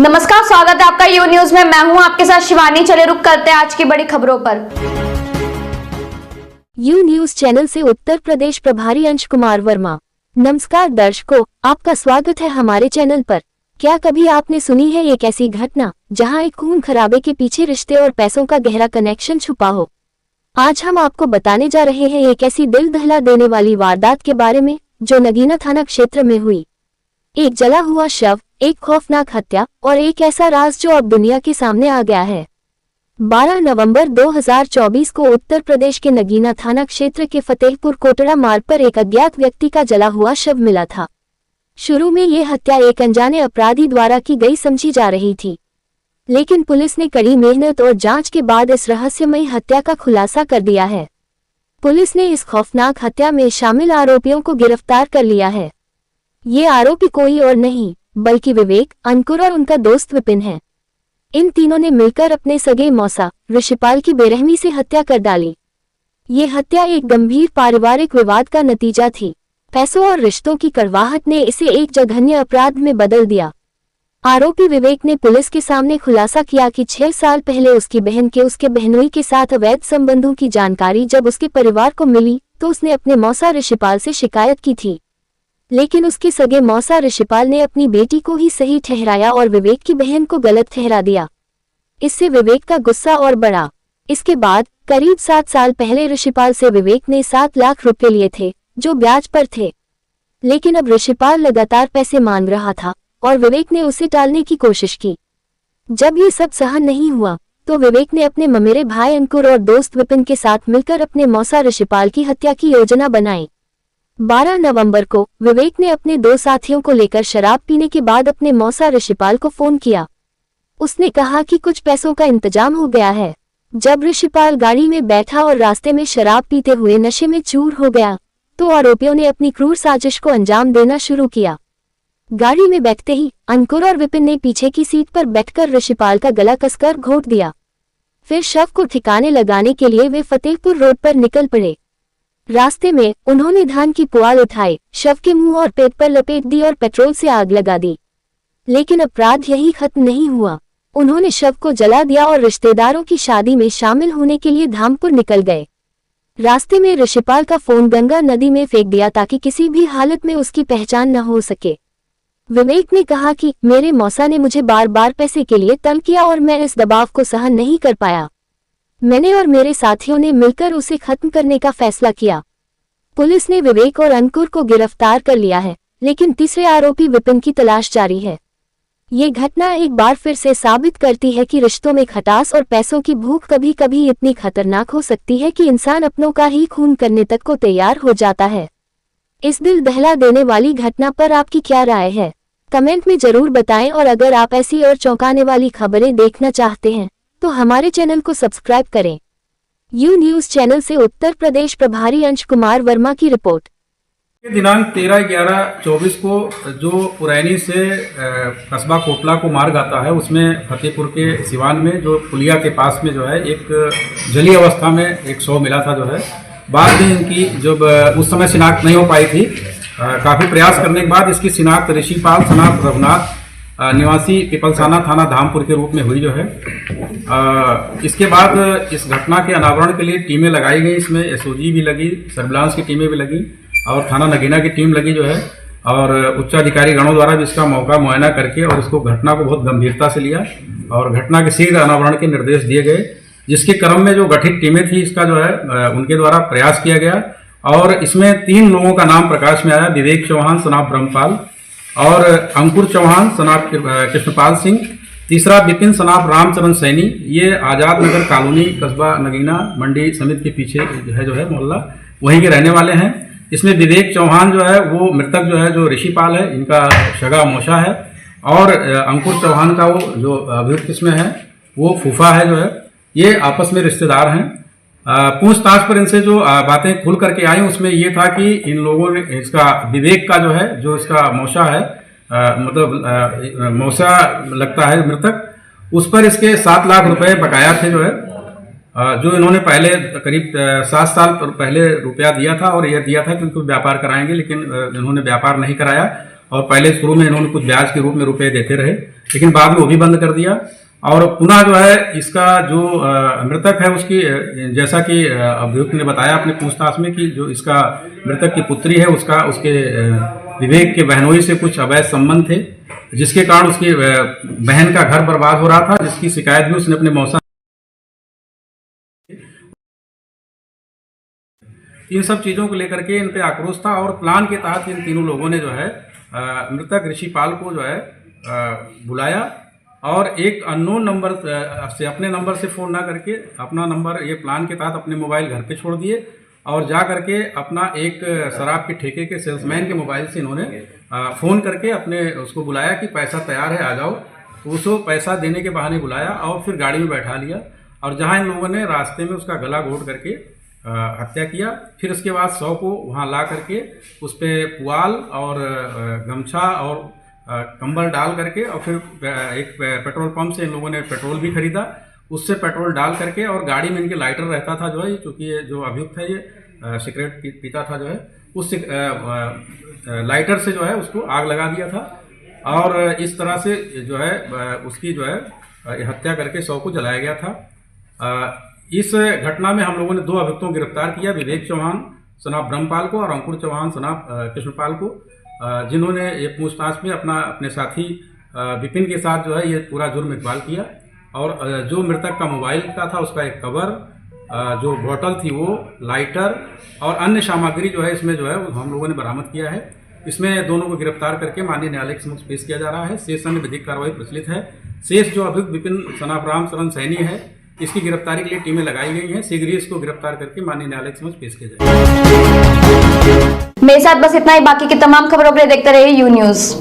नमस्कार, स्वागत है आपका यू न्यूज में। मैं हूं आपके साथ शिवानी। चले रुक करते हैं आज की बड़ी खबरों पर। यू न्यूज चैनल से उत्तर प्रदेश प्रभारी अंश कुमार वर्मा। नमस्कार दर्शकों, आपका स्वागत है हमारे चैनल पर। क्या कभी आपने सुनी है एक ऐसी घटना जहां एक खून खराबे के पीछे रिश्ते और पैसों का गहरा कनेक्शन छुपा हो? आज हम आपको बताने जा रहे हैं एक ऐसी दिल दहला देने वाली वारदात के बारे में जो नगीना थाना क्षेत्र में हुई। एक जला हुआ शव, एक खौफनाक हत्या और एक ऐसा राज जो अब दुनिया के सामने आ गया है। 12 नवंबर 2024 को उत्तर प्रदेश के नगीना थाना क्षेत्र के फतेहपुर कोटड़ा मार्ग पर एक अज्ञात व्यक्ति का जला हुआ शव मिला था। शुरू में ये हत्या एक अनजाने अपराधी द्वारा की गई समझी जा रही थी, लेकिन पुलिस ने कड़ी मेहनत और जांच के बाद इस रहस्यमयी हत्या का खुलासा कर दिया है। पुलिस ने इस खौफनाक हत्या में शामिल आरोपियों को गिरफ्तार कर लिया है। ये आरोपी कोई और नहीं बल्कि विवेक, अंकुर और उनका दोस्त विपिन है। इन तीनों ने मिलकर अपने सगे मौसा ऋषिपाल की बेरहमी से हत्या कर डाली। ये हत्या एक गंभीर पारिवारिक विवाद का नतीजा थी। पैसों और रिश्तों की कड़वाहट ने इसे एक जघन्य अपराध में बदल दिया। आरोपी विवेक ने पुलिस के सामने खुलासा किया कि 6 साल पहले उसकी बहन के उसके बहनोई के साथ अवैध संबंधों की जानकारी जब उसके परिवार को मिली तो उसने अपने मौसा ऋषिपाल से शिकायत की थी, लेकिन उसके सगे मौसा ऋषिपाल ने अपनी बेटी को ही सही ठहराया और विवेक की बहन को गलत ठहरा दिया। इससे विवेक का गुस्सा और बढ़ा। इसके बाद करीब 7 साल पहले ऋषिपाल से विवेक ने 7 लाख रुपए लिए थे जो ब्याज पर थे, लेकिन अब ऋषिपाल लगातार पैसे मांग रहा था और विवेक ने उसे टालने की कोशिश की। जब ये सब सहन नहीं हुआ तो विवेक ने अपने ममेरे भाई अंकुर और दोस्त विपिन के साथ मिलकर अपने मौसा ऋषिपाल की हत्या की योजना बनाई। 12 नवंबर को विवेक ने अपने 2 साथियों को लेकर शराब पीने के बाद अपने मौसा ऋषिपाल को फोन किया। उसने कहा कि कुछ पैसों का इंतजाम हो गया है। जब ऋषिपाल गाड़ी में बैठा और रास्ते में शराब पीते हुए नशे में चूर हो गया तो आरोपियों ने अपनी क्रूर साजिश को अंजाम देना शुरू किया। गाड़ी में बैठते ही अंकुर और विपिन ने पीछे की सीट पर बैठकर ऋषिपाल का गला कसकर घोंट दिया। फिर शव को ठिकाने लगाने के लिए वे फतेहपुर रोड पर निकल पड़े। रास्ते में उन्होंने धान की पुआल उठाई, शव के मुंह और पेट पर लपेट दी और पेट्रोल से आग लगा दी। लेकिन अपराध यही खत्म नहीं हुआ। उन्होंने शव को जला दिया और रिश्तेदारों की शादी में शामिल होने के लिए धामपुर निकल गए। रास्ते में ऋषिपाल का फोन गंगा नदी में फेंक दिया ताकि किसी भी हालत में उसकी पहचान न हो सके। विवेक ने कहा कि मेरे मौसा ने मुझे बार बार पैसे के लिए तंग किया और मैं इस दबाव को सहन नहीं कर पाया। मैंने और मेरे साथियों ने मिलकर उसे खत्म करने का फैसला किया। पुलिस ने विवेक और अंकुर को गिरफ्तार कर लिया है, लेकिन तीसरे आरोपी विपिन की तलाश जारी है। ये घटना एक बार फिर से साबित करती है कि रिश्तों में खटास और पैसों की भूख कभी कभी इतनी खतरनाक हो सकती है कि इंसान अपनों का ही खून करने तक को तैयार हो जाता है। इस दिल दहला देने वाली घटना पर आपकी क्या राय है? कमेंट में जरूर बताएं और अगर आप ऐसी और चौंकाने वाली खबरें देखना चाहते हैं तो हमारे चैनल को सब्सक्राइब करें। यू न्यूज चैनल से उत्तर प्रदेश प्रभारी अंश कुमार वर्मा की रिपोर्ट। दिनांक 13/11/24 को जो पुरैनी से कस्बा कोटला को मार्ग आता है उसमें फतेहपुर के सिवान में जो पुलिया के पास में जो है एक जली अवस्था में एक शव मिला था। जो है बाद में इनकी जब उस समय शिनाख्त नहीं हो पाई थी, काफ़ी प्रयास करने के बाद इसकी शिनाख्त ऋषिपाल सनात रघुनाथ निवासी पिपलसाना थाना धामपुर के रूप में हुई। जो है इसके बाद इस घटना के अनावरण के लिए टीमें लगाई गई। इसमें एसओजी भी लगी, सर्विलांस की टीमें भी लगी और थाना नगीना की टीम लगी। जो है और उच्चाधिकारी गणों द्वारा भी इसका मौका मुआयना करके और इसको घटना को बहुत गंभीरता से लिया और घटना के शीघ्र अनावरण के निर्देश दिए गए, जिसके क्रम में जो गठित टीमें थी इसका जो है उनके द्वारा प्रयास किया गया और इसमें 3 लोगों का नाम प्रकाश में आया। विवेक चौहान सनाब ब्रह्मपाल और अंकुर चौहान सनाब कृष्णपाल सिंह, तीसरा विपिन सनाब रामचरण सैनी। ये आजाद नगर कॉलोनी कस्बा नगीना मंडी समिति के पीछे है जो है मोहल्ला, वहीं के रहने वाले हैं। इसमें विवेक चौहान जो है वो मृतक जो है जो ऋषिपाल है इनका सगा मौसा है और अंकुर चौहान का वो जो अभियुक्त इसमें है वो फूफा है। जो है ये आपस में रिश्तेदार हैं। पूछताछ पर इनसे जो बातें खुल करके आई उसमें ये था कि इन लोगों ने इसका विवेक का जो है जो इसका मौसा है मतलब मौसा लगता है मृतक, उस पर इसके 7 लाख रुपए बकाया थे। जो है जो इन्होंने पहले करीब 7 साल पहले रुपया दिया था और यह दिया था कि उनको व्यापार कराएंगे, लेकिन इन्होंने व्यापार नहीं कराया और पहले शुरू में इन्होंने कुछ ब्याज के रूप में रुपए देते रहे, लेकिन बाद में वो भी बंद कर दिया। और पुनः जो है इसका जो मृतक है उसकी जैसा कि अभियुक्त ने बताया अपने पूछताछ में कि जो इसका मृतक की पुत्री है उसके विवेक के बहनोई से कुछ अवैध संबंध थे, जिसके कारण उसकी बहन का घर बर्बाद हो रहा था, जिसकी शिकायत भी उसने अपने मौसा। इन सब चीज़ों को लेकर के इन पे आक्रोश था और प्लान के तहत इन तीनों लोगों ने जो है मृतक ऋषिपाल को जो है बुलाया और एक अननोन नंबर से अपने नंबर से फ़ोन ना करके अपना नंबर ये प्लान के तहत अपने मोबाइल घर पे छोड़ दिए और जा करके अपना एक शराब के ठेके के सेल्समैन के मोबाइल से इन्होंने फ़ोन करके अपने उसको बुलाया कि पैसा तैयार है आ जाओ। तो उसको पैसा देने के बहाने बुलाया और फिर गाड़ी में बैठा लिया और जहाँ इन लोगों ने रास्ते में उसका गला घोट करके हत्या किया। फिर उसके बाद 100 को वहाँ ला करके उस पर पुआल और गमछा और कंबल डाल करके और फिर एक पेट्रोल पंप से इन लोगों ने पेट्रोल भी खरीदा, उससे पेट्रोल डाल करके और गाड़ी में इनके लाइटर रहता था जो है, क्योंकि ये जो अभियुक्त है ये सिगरेट पीता था जो है, उस लाइटर से जो है उसको आग लगा दिया था और इस तरह से जो है उसकी जो है हत्या करके 100 को जलाया गया था। इस घटना में हम लोगों ने 2 अभियुक्तों को गिरफ्तार किया, विवेक चौहान सनाब ब्रह्मपाल को और अंकुर चौहान सनाब कृष्णपाल को, जिन्होंने ये पूछताछ में अपने साथी विपिन के साथ जो है ये पूरा जुर्म इकबाल किया। और जो मृतक का मोबाइल का था उसका एक कवर, जो बोतल थी वो, लाइटर और अन्य सामग्री जो है इसमें जो है हम लोगों ने बरामद किया है। इसमें दोनों को गिरफ्तार करके माननीय न्यायालय के समक्ष पेश किया जा रहा है। शेष अन्य विधिक कार्रवाई प्रचलित है। शेष जो अभियुक्त विपिन सनाब राम शरण सैनी है, इसकी गिरफ्तारी के लिए टीमें लगाई गई हैं। शीघ्र ही इसको गिरफ्तार करके माननीय न्यायालय के समक्ष पेश किया जाएगा। मेरे साथ बस इतना ही। बाकी की तमाम खबरों के लिए देखते रहिए यू न्यूज़।